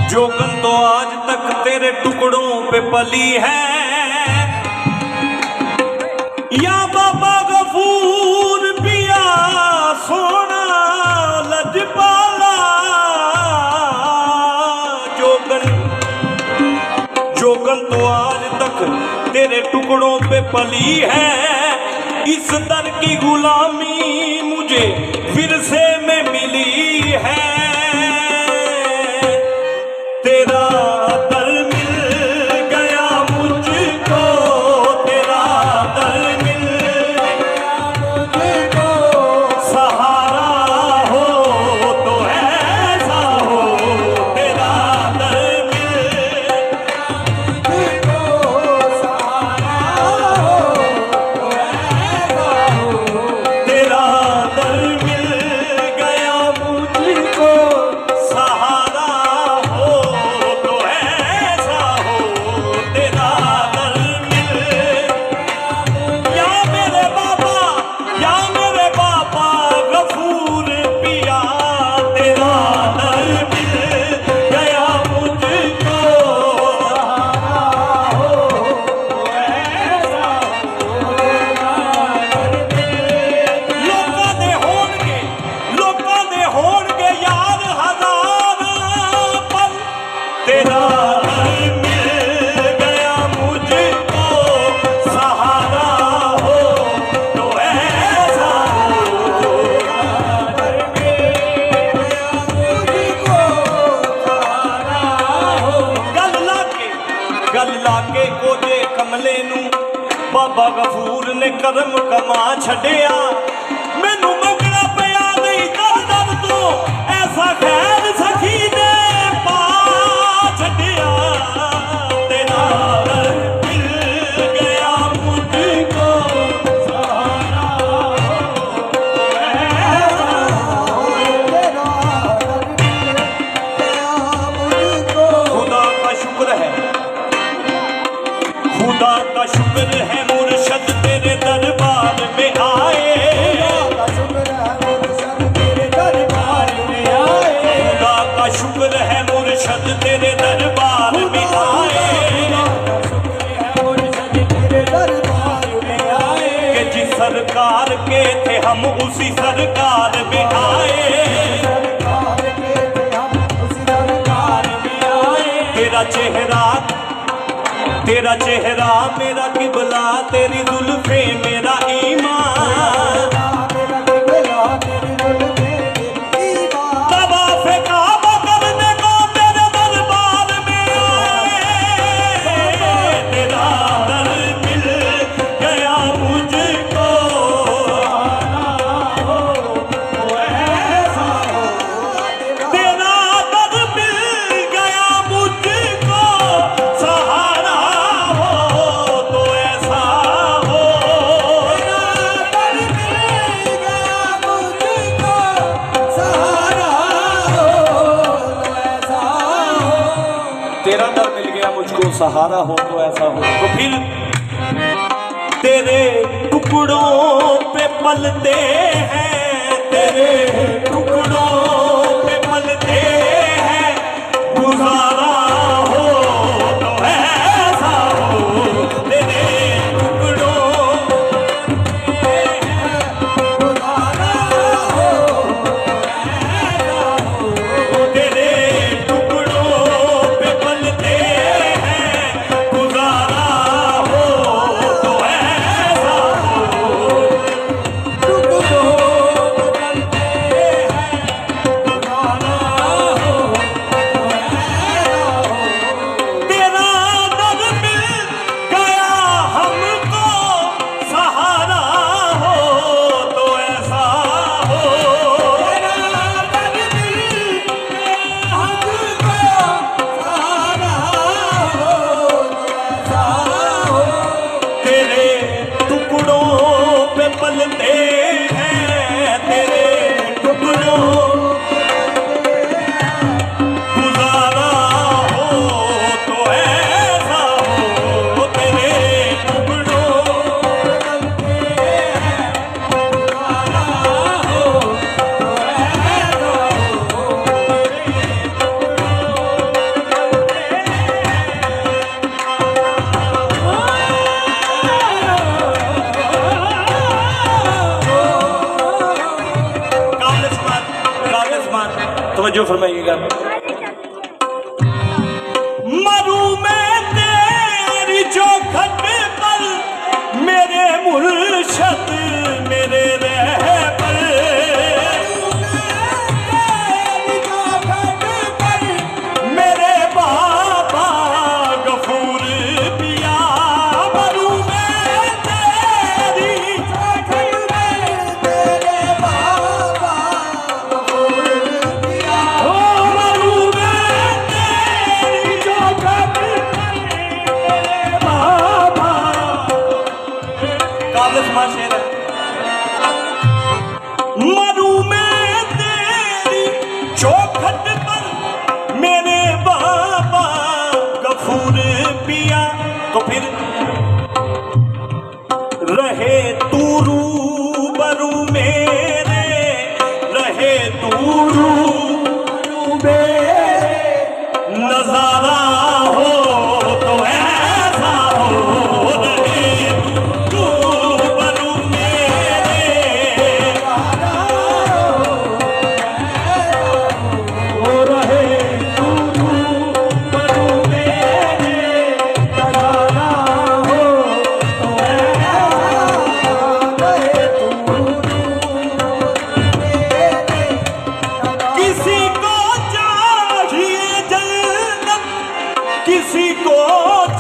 जोगन तो आज तक तेरे टुकड़ों पे पली है, या बाबा गफूर पिया सोना लजपाला। जोगन तो आज तक तेरे टुकड़ों पे पली है, इस दर की गुलामी मुझे फिर से में मिली है। तेरा दर मिल गया मुझको, तेरा दर मिल गया मुझको, सहारा हो तो ऐसा हो। तेरा दर मिल गया मुझको, सहारा हो तो ऐसा हो। तेरा दर मिल गया मुझको, सहारा बाबा गफूर ने करम कमा छड़िया, मैनू मंगना पिया नहीं दर दर तो, ऐसा खैर सखी ने पा छड़िया। तेरा दर मिल गया मुझको, सहारा हो ऐसा हो। तेरा दर मिल गया मुझको। खुदा का शुक्र है, खुदा का शुक्र है मुर्शद तेरे दरबार में आए। खुदा का शुक्र है मुर्शद तेरे दरबार में आए। खुदा का शुक्र है मुर्शद तेरे दरबार में आए। खुदा का शुक्र है मुर्शद तेरे दरबार में आए। कि जिस सरकार के थे हम उसी सरकार में आए। सरकार के थे हम उसी सरकार में आए। तेरा चेहरा मेरा किबला, तेरी जुल्फे मेरा ईमान। तवाफ़े काबा करने को तेरे दरबार में आए। तेरा दर मिल गया मुझको, ऐसा हो। तेरा दर मिल गया मुझको, सहारा तेरा दर मिल गया मुझको, सहारा हो तो ऐसा हो। तो फिर तेरे टुकड़ों पे पलते हैं, तेरे टुकड़ों पे पलते हैं, गुजारा हो तो ऐसा तवज्जो फरमाइएगा। मरूं मैं तेरी चौखट पर मेरे मुर्शद मेरे रहबर, मेरे बाबा गफूर पिया। मरूं मैं तेरी चौखट पर मेरे बाबा गफूर पिया। मरूं मैं तेरी चौखट पर मेरे बाबा। काबिल शेर है। मरूं मैं तेरी चौखट पर मेरे बाबा गफूर पिया। तो फिर रहे तू रूबरू मेरे, रहे तू रूबरू मेरे, नजारा हो तो ऐसा हो। रहे तू रूबरू मेरे, हो रहे तू रूबरू मेरे, नजारा हो तो ऐसा। रहे तू किसी को चाहिए जन्नत, किसी को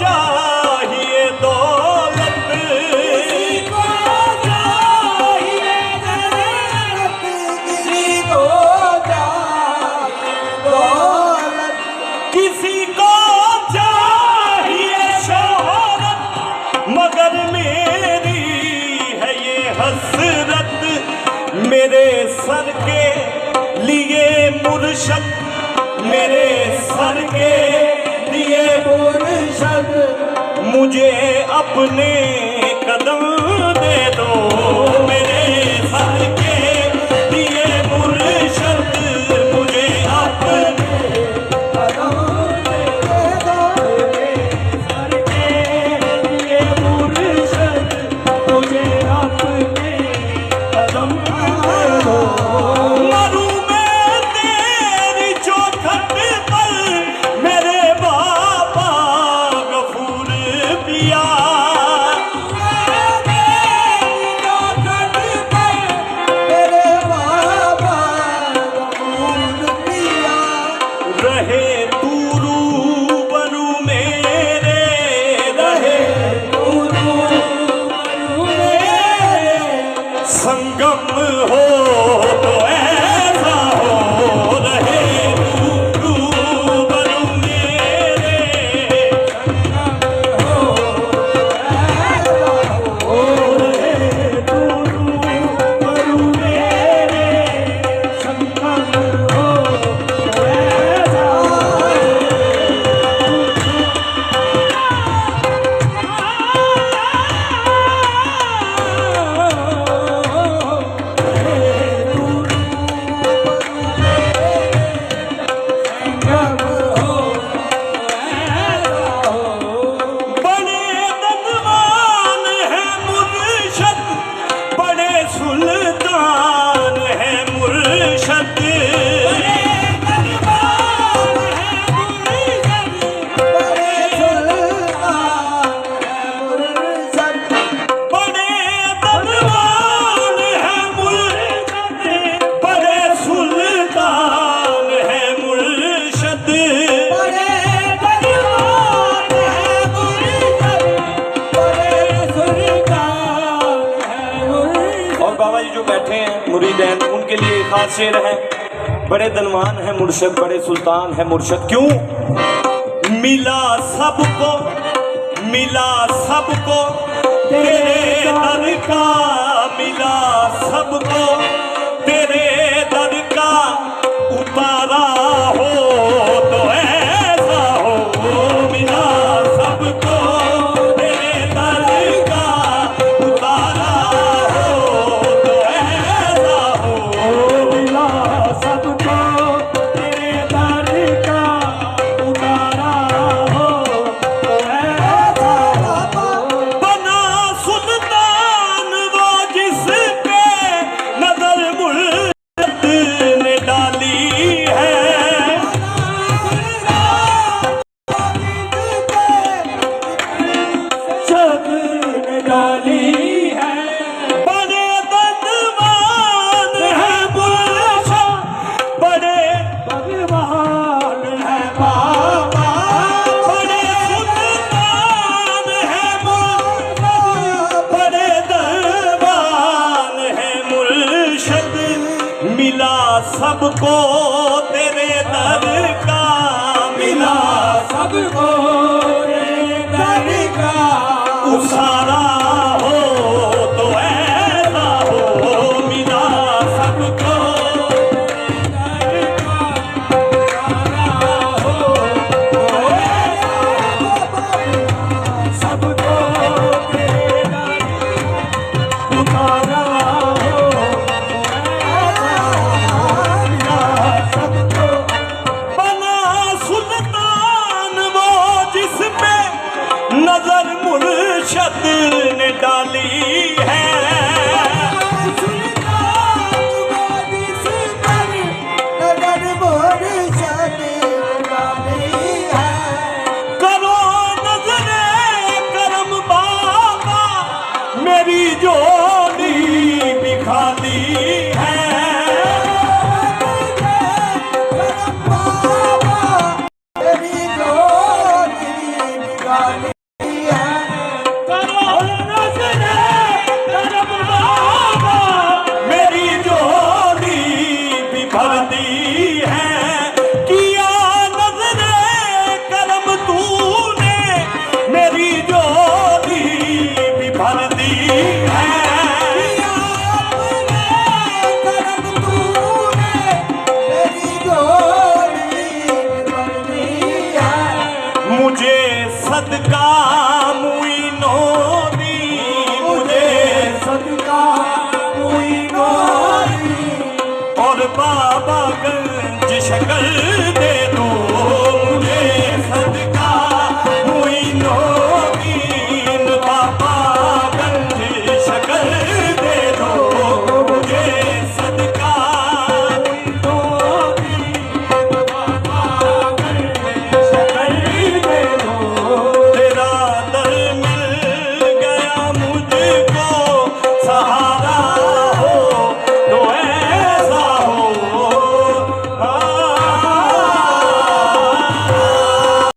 चाहिए दौलत, किसी को चाहिए जन्नत, किसी को चाहिए दौलत, किसी को चाहिए शोहरत, मगर मेरी है ये हसरत मेरे सर के लिए मुर्शद, मेरे सर के लिए मुर्शद, मुझे अपने कदम दे दो। मेरे सर के लिए मुर्शद, मुझे अपने कदम दे दो। मेरे सर के लिए मुर्शद, मुझे अपने कदम दे दो। मरूं मैं तेरी चौखट पर मेरे बाबा गफूर पिया। तेरी चौखट पर मेरे बाबा गफूर पिया। रहे तू रूबरू मेरे, रहे तू रूबरू मेरे, संगम हो तो ऐसा हो। रहे तू रूबरू मेरे, संगम हो तो ऐसा हो। रहे तू रूबरू मेरे, संगम हो तो ऐसा हो। बड़े धनवान है मुर्शद, बड़े सुल्तान है मुर्शद, बड़े धनवान है मुर्शद, बड़े सुल्तान है मुर्शद, बड़े धनवान है मुर्शद, बड़े सुल्तान है मुर्शद, बड़े धनवान है मुर्शद, बड़े सुल्तान है मुर्शद। और बाबा जी जो बैठे हैं मुरीदैन, उनके लिए एक खास शेर है। बड़े धनवान है मुर्शद, बड़े सुल्तान है मुर्शद। क्यों? मिला सबको, मिला सबको तेरे दर का, मिला सबको तेरे दर का, उतारा हो तो ऐसा हो। मिला सबको तेरे दर का, उतारा हो तो ऐसा हो। मिला सबको तेरे दर का, उतारा हो तो ऐसा हो। बना सुल्तान वो जिस पे नजर सबको तेरे दर का मिला, सबको तेरे दर का उसारा हो तो ऐसा हो मिला, सबको दर का उतारा हो तो ऐसा सबको तेरे दर का उतारा हो सबको बना सुल्तान वो जिस पे नजर मुर्शद ने डाली है, करो नजरे करम बाबा मेरी जोड़ी भी खाली है, करो नजरे करम बाबा मेरी जोड़ी भी भर दी है, किया नजरे करम तूने मेरी जोड़ी भी भर दी है, मुझे सदका मुइनों दी, मुझे और बाबा गंज शकर